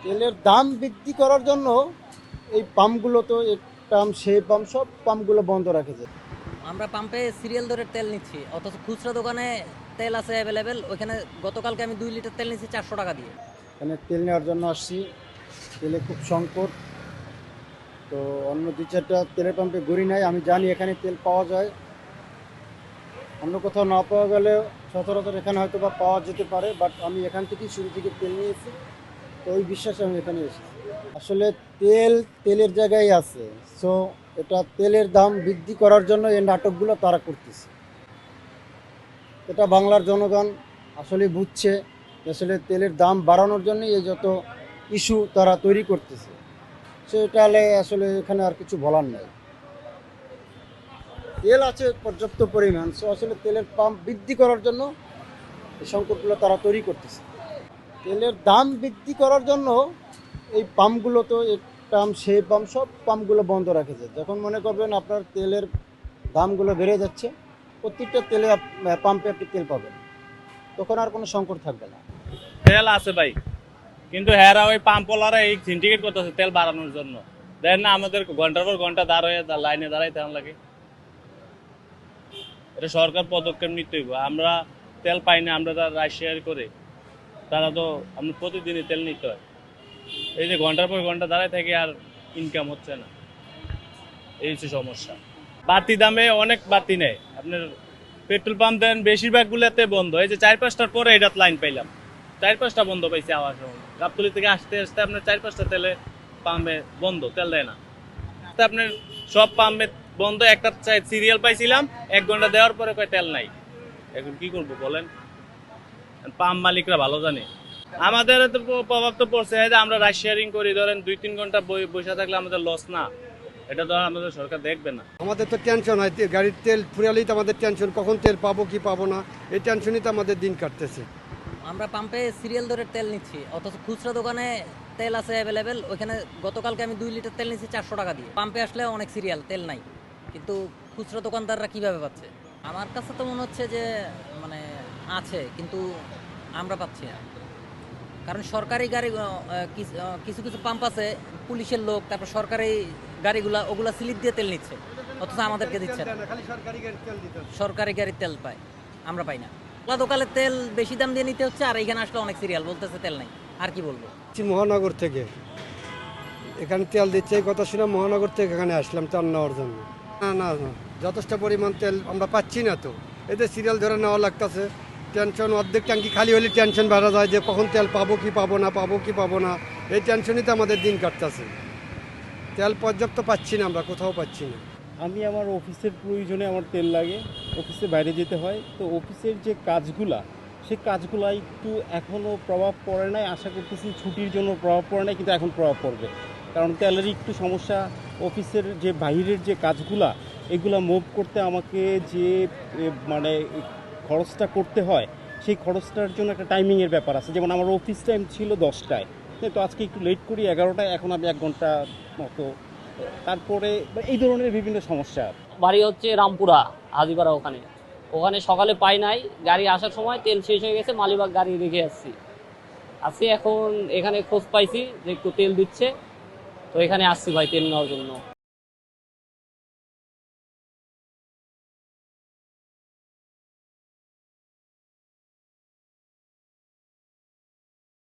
তেলের দাম বৃদ্ধি করার জন্য এই পাম্পগুলো তো এই পাম্প সেই পাম্প সব পাম্পগুলো বন্ধ রেখেছে। আমরা পাম্পে সিরিয়াল ধরে তেল নিচ্ছি, অথচ খুচরা দোকানে তেল আছে অ্যাভেলেবেল। ওইখানে গতকালকে আমি 2 লিটার তেল নিচ্ছি 400 টাকা দিয়ে। এখানে তেল নেওয়ার জন্য আসছি, তেলে খুব সংকট। তো অন্য দু চারটা তেলের পাম্পে ঘুরি নাই, আমি জানি এখানে তেল পাওয়া যায়, অন্য কোথাও না পাওয়া গেলেও সচরাচর এখানে হয়তো বা পাওয়া যেতে পারে, বাট আমি এখান থেকেই শুরু থেকে তেল নিয়েছি, তো ওই বিশ্বাসে আমি এখানে এসেছি। আসলে তেলের জায়গায় আছে, সো এটা তেলের দাম বৃদ্ধি করার জন্য এই নাটকগুলো তারা করতেছে। এটা বাংলার জনগণ আসলে বুঝছে যে আসলে তেলের দাম বাড়ানোর জন্যই এই যত ইস্যু তারা তৈরি করতেছে। সেটা আসলে এখানে আর কিছু বলার নেই। তেল আছে পর্যাপ্ত পরিমাণ, সো আসলে তেলের পাম্প বৃদ্ধি করার জন্য এই সংকটগুলো তারা তৈরি করতেছে। তেলের দাম বৃদ্ধি করার জন্য এই পাম্পগুলো তো এই পাম্প সেই পাম্প সব পাম্পগুলো বন্ধ রেখেছে। যখন মনে করবেন আপনার তেলের দামগুলো বেড়ে যাচ্ছে, প্রত্যেকটা পাম্পে আপনি তেল পাবেন, তখন আর কোনো সংকট থাকবে না। তেল আছে ভাই, কিন্তু হেরা ওই পাম্পওয়ালারা এই সিন্ডিকেট করতেছে তেল বাড়ানোর জন্য। দেখেন না, আমাদের ঘন্টার পর ঘন্টা দাঁড়ায় লাইনে দাঁড়াইতে লাগে। এটা সরকার পদক্ষেপ নিতে হইব। আমরা তেল পাই না, আমরা তারা রাইড করে, তারা তো আমরা প্রতিদিনই তেল নিতে হয়। এই যে ঘন্টার পর ঘন্টা দাঁড়ায় থেকে আর ইনকাম হচ্ছে না, এই হচ্ছে সমস্যা। বাড়তি দামে অনেক বাড়তি নেয়। আপনার পেট্রোল পাম্প দেন বেশিরভাগগুলোতে বন্ধ। এই যে 4-5টার পরে এটাত লাইন পাইলাম, 4-5টা বন্ধ পাইছে আওয়ার সময়। গাবতলি থেকে আসতে আসতে আপনার 4-5টা তেলে পাম্পে বন্ধ, তেল দেয় না। আপনার সব পাম্পে বন্ধ। একটা সিরিয়াল পাইছিলাম, 1 ঘন্টা দেওয়ার পরে কয় তেল নাই। এখন কি করবো বলেন? পাম্প মালিকরা ভালো জানে। আমাদের তো প্রভাব তো পড়ছে, যে আমরা রাইড শেয়ারিং করি, ধরেন 2-3 ঘন্টা বসে থাকলে আমাদের লস না? এটা তো আমাদের সরকার দেখবে না। আমাদের তো টেনশন হয়, গাড়ির তেল ফুরালেই তো আমাদের টেনশন, কখন তেল পাবো কি পাবো না, এই টেনশনই তো আমাদের দিন কাটতেছে। আমরা পাম্পে সিরিয়াল ধরে তেল নিচ্ছি, অথচ খুচরা দোকানে তেল আছে অ্যাভেলেবেল। ওইখানে গতকালকে আমি 2 লিটার তেল নিচ্ছি 400 টাকা দিয়ে। পাম্পে আসলে অনেক সিরিয়াল, তেল নাই, কিন্তু খুচরা দোকানদাররা কিভাবে পাচ্ছে? আমার কাছে তো মনে হচ্ছে যে মানে আছে, কিন্তু আমরা পাচ্ছি না। কারণ সরকারি গাড়ি কিছু কিছু পাম্প আছে, পুলিশের লোক, তারপর সরকারি গাড়িগুলা ওগুলা স্লিপ দিয়ে তেল নিচ্ছে, অথচ আমাদেরকে দিচ্ছে না। সরকারি গাড়ির তেল পায়, আমরা পাই না। ওলা দোকানের তেল বেশি দাম দিয়ে নিতে হচ্ছে, আর এখানে আসলে অনেক সিরিয়াল, বলতেছে তেল নাই। আর কি বলবো? মহানগর থেকে এখানে তেল দিচ্ছে, এই কথা শুনে মহানগর থেকে এখানে আসলাম তেল নেওয়ার জন্য। না না না, যথেষ্ট পরিমাণ তেল আমরা পাচ্ছি না, তো এতে সিরিয়াল ধরে নেওয়া লাগতেছে। টেনশন, অর্ধেক ট্যাঙ্কি খালি হলে টেনশন বাড়া যায় যে কখন তেল পাবো কি পাবো না, পাবো কি পাবো না, এই টেনশনই তো আমাদের দিন কাটতেছে। তেল পর্যাপ্ত পাচ্ছি না, আমরা কোথাও পাচ্ছি না। আমি আমার অফিসের প্রয়োজনে আমার তেল লাগে, অফিসে বাইরে যেতে হয়, তো অফিসের যে কাজগুলা সেই কাজগুলা একটু এখনও প্রভাব পড়ে নাই। আশা করতেছি ছুটির জন্য প্রভাব পড়ে নাই, কিন্তু এখন প্রভাব পড়বে, কারণ তেলের একটু সমস্যা। অফিসের যে বাইরের যে কাজগুলা এগুলা মুভ করতে আমাকে যে মানে খরচটা করতে হয়, সেই খরচটার জন্য একটা টাইমিংয়ের ব্যাপার আছে। যেমন আমার অফিস টাইম ছিল 10টায়, তো আজকে একটু লেট করি 11টায়, এখন আমি 1 ঘন্টা মতো। তারপরে এই ধরনের বিভিন্ন সমস্যা। বাড়ি হচ্ছে রামপুরা, হাজিপাড়া। ওখানে ওখানে সকালে পাই নাই, গাড়ি আসার সময় তেল শেষ হয়ে গেছে, মালিবাগ গাড়ি রেখে আসছি। এখন এখানে খোঁজ পাইছি যে একটু তেল দিচ্ছে, তো এখানে আসছি ভাই তেল নেওয়ার জন্য।